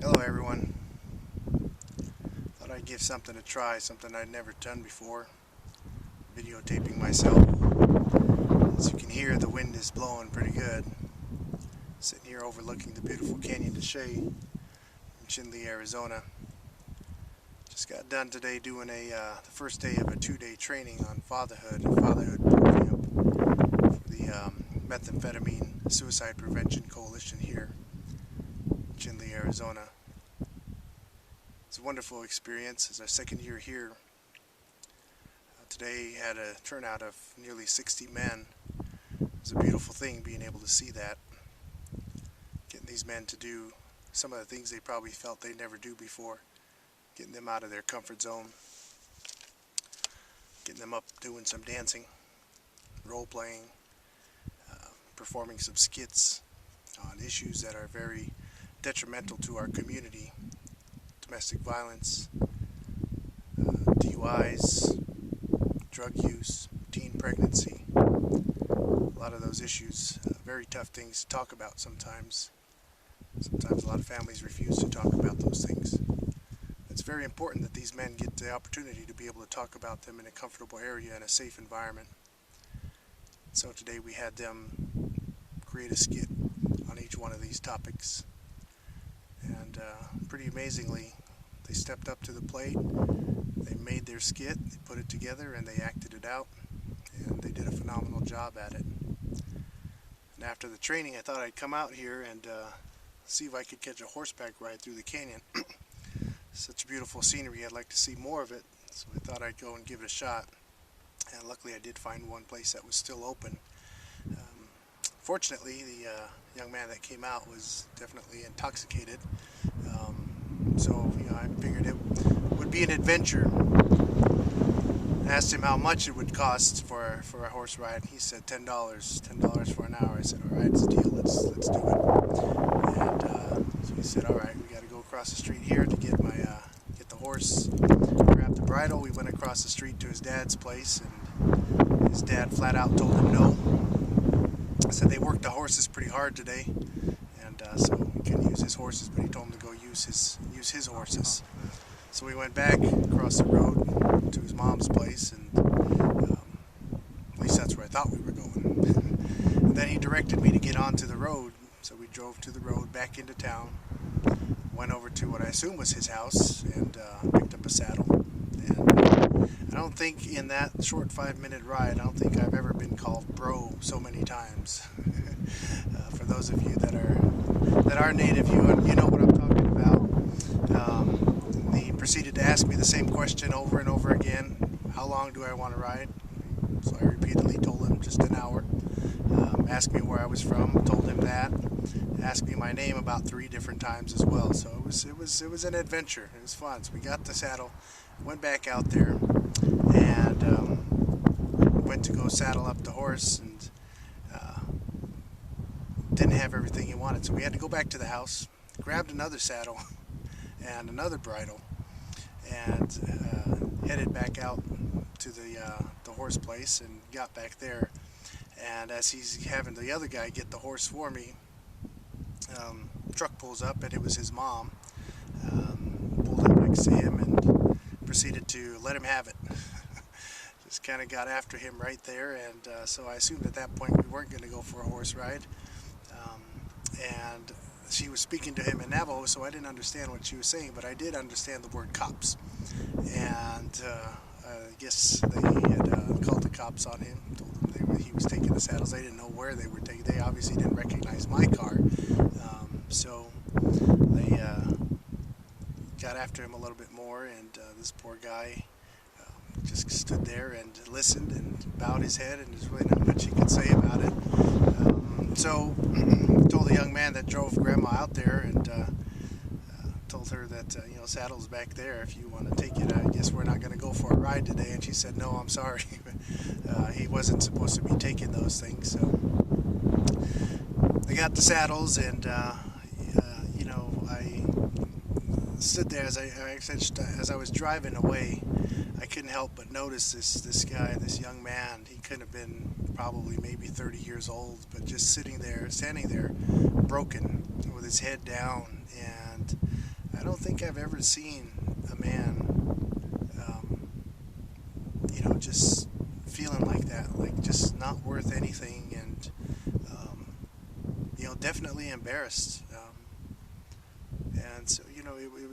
Hello everyone. Thought I'd give something a try, something I'd never done before. Videotaping myself. As you can hear, the wind is blowing pretty good. Sitting here overlooking the beautiful Canyon de Chelly in Chinle, Arizona. Just got done today doing the first day of a 2-day training on fatherhood bootcamp for the Methamphetamine Suicide Prevention Coalition here in Chinle, Arizona. It's a wonderful experience. It's our second year here. Today had a turnout of nearly 60 men. It was a beautiful thing being able to see that. Getting these men to do some of the things they probably felt they'd never do before. Getting them out of their comfort zone. Getting them up doing some dancing, role-playing, performing some skits on issues that are very detrimental to our community. Domestic violence, DUIs, drug use, teen pregnancy, a lot of those issues, very tough things to talk about sometimes. Sometimes a lot of families refuse to talk about those things. It's very important that these men get the opportunity to be able to talk about them in a comfortable area and a safe environment. So today we had them create a skit on each one of these topics. And pretty amazingly, they stepped up to the plate, they made their skit, they put it together, and they acted it out, and they did a phenomenal job at it. And after the training, I thought I'd come out here and see if I could catch a horseback ride through the canyon. Such beautiful scenery, I'd like to see more of it, so I thought I'd go and give it a shot. And luckily I did find one place that was still open. Fortunately, the young man that came out was definitely intoxicated, so I figured it would be an adventure. I asked him how much it would cost for a horse ride. He said $10 for an hour. I said, all right, it's a deal. Let's do it. And so he said, all right, we got to go across the street here to get the horse, grab the bridle. We went across the street to his dad's place, and his dad flat out told him no. I said they worked the horses pretty hard today, and so he couldn't use his horses, but he told him to go use his horses. So we went back across the road to his mom's place, and at least that's where I thought we were going. And then he directed me to get onto the road, so we drove to the road back into town, went over to what I assume was his house, and picked up a saddle. And I don't think in that short 5-minute ride, I don't think I've ever been called bro so many times. For those of you that are native, you know what I'm talking about. He proceeded to ask me the same question over and over again. How long do I want to ride? So I repeatedly told him just an hour. Asked me where I was from, told him that. Asked me my name about 3 different times as well. So it was an adventure. It was fun. So we got the saddle, went back out there, and went to go saddle up the horse, and didn't have everything he wanted. So we had to go back to the house, grabbed another saddle and another bridle, and headed back out to the horse place and got back there. And as he's having the other guy get the horse for me, truck pulls up, and it was his mom. Pulled up next to him and proceeded to let him have it. Just kind of got after him right there, and so I assumed at that point we weren't going to go for a horse ride. And she was speaking to him in Navajo, so I didn't understand what she was saying, but I did understand the word cops. And I guess they had called the cops on him, told them he was taking the saddles. They didn't know where they were taking. They obviously didn't recognize my car, so they got after him a little bit more, and this poor guy just stood there and listened and bowed his head, and there's really not much he could say about it. So told the young man that drove Grandma out there, and told her that saddle's back there if you want to take it. I guess we're not going to go for a ride today. And she said, no, I'm sorry. He wasn't supposed to be taking those things. So I got the saddles, and I stood there as I was driving away. I couldn't help but notice this guy, this young man. He could have been probably maybe 30 years old, but just standing there, broken, with his head down, and don't think I've ever seen a man, just feeling like that, like just not worth anything, and definitely embarrassed. And so, it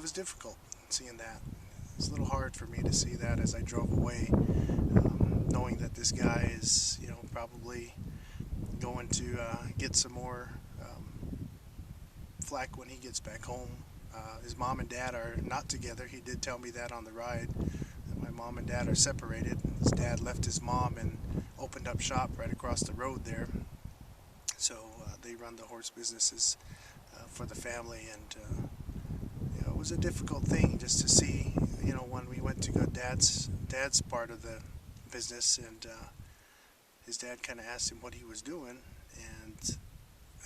was difficult seeing that. It was a little hard for me to see that as I drove away, knowing that this guy is, probably going to get some more flack when he gets back home. His mom and dad are not together. He did tell me that on the ride. My mom and dad are separated. His dad left his mom and opened up shop right across the road there. So they run the horse businesses for the family, and it was a difficult thing just to see. When we went to go dad's part of the business, and his dad kind of asked him what he was doing, and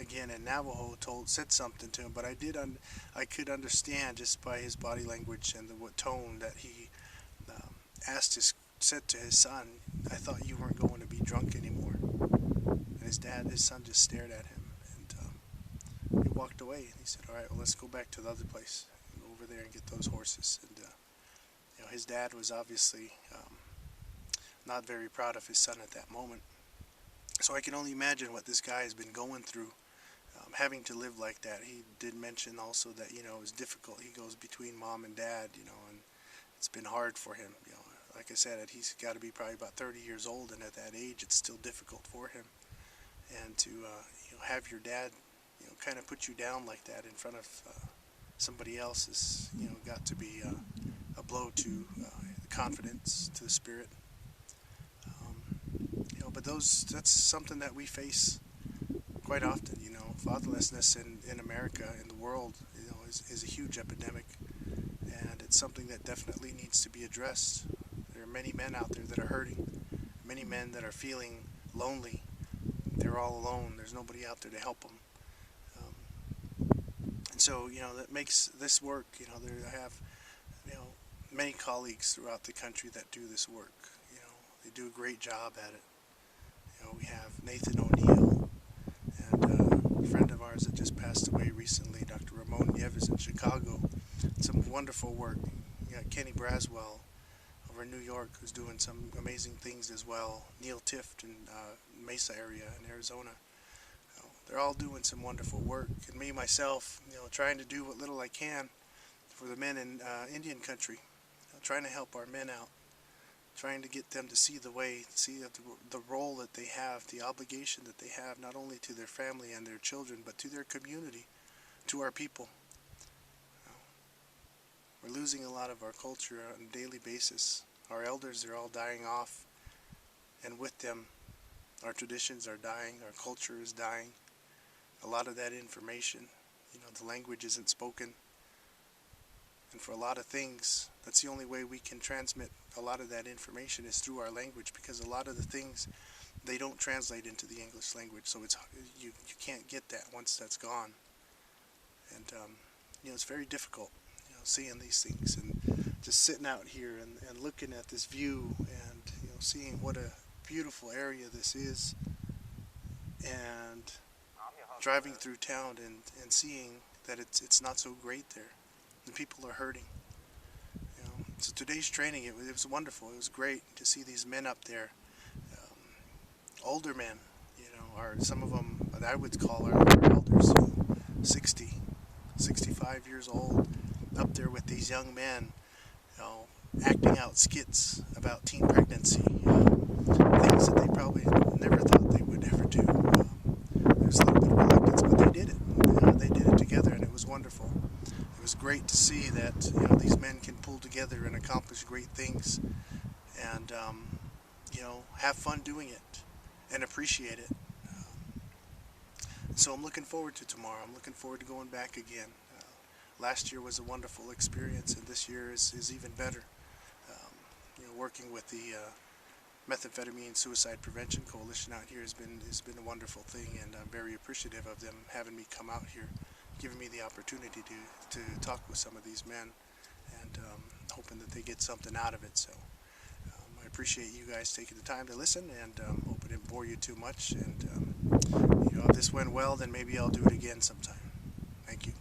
again in Navajo said something to him, but I could understand just by his body language and the tone that he said to his son, "I thought you weren't going to be drunk anymore." And his son just stared at him, and he walked away, and he said, "All right, well, let's go back to the other place, and go over there and get those horses." And his dad was obviously not very proud of his son at that moment. So I can only imagine what this guy has been going through, having to live like that. He did mention also that it was difficult. He goes between mom and dad, and it's been hard for him. Like I said, he's got to be probably about 30 years old, and at that age, it's still difficult for him. And to have your dad, kind of put you down like that in front of somebody else is, got to be a blow to the confidence, to the spirit. But that's something that we face quite often. Fatherlessness in America, in the world, is a huge epidemic, and it's something that definitely needs to be addressed. There are many men out there that are hurting, many men that are feeling lonely. They're all alone. There's nobody out there to help them. And so, that makes this work. I have, many colleagues throughout the country that do this work. They do a great job at it. We have Nathan O'Neill, and a friend of ours that just passed away recently, Dr. Ramon Nieves in Chicago. Some wonderful work. You got Kenny Braswell over in New York, who's doing some amazing things as well. Neil Tift in Mesa area in Arizona. They're all doing some wonderful work. And me, myself, trying to do what little I can for the men in Indian country. Trying to help our men out. Trying to get them to see the way, see the role that they have, the obligation that they have, not only to their family and their children, but to their community, to our people. We're losing a lot of our culture on a daily basis. Our elders are all dying off, and with them, our traditions are dying, our culture is dying. A lot of that information, the language isn't spoken. And for a lot of things, that's the only way we can transmit a lot of that information is through our language, because a lot of the things, they don't translate into the English language, so you can't get that once that's gone. And it's very difficult, seeing these things and just sitting out here and looking at this view and seeing what a beautiful area this is, and driving through town and seeing that it's not so great there. The people are hurting. So today's training, it was wonderful. It was great to see these men up there, older men, some of them that I would call our elders, 60, 65 years old, up there with these young men, acting out skits about teen pregnancy, things that they probably never thought they would ever do. There's a little bit of reluctance, but they did it. They did it together, and it was wonderful. It was great to see that these men can pull together and accomplish great things, and have fun doing it and appreciate it. So I'm looking forward to tomorrow. I'm looking forward to going back again. Last year was a wonderful experience, and this year is even better. Working with the Methamphetamine Suicide Prevention Coalition out here has been a wonderful thing, and I'm very appreciative of them having me come out here, giving me the opportunity to talk with some of these men, and hoping that they get something out of it. So I appreciate you guys taking the time to listen, and hope I didn't bore you too much. And if this went well, then maybe I'll do it again sometime. Thank you.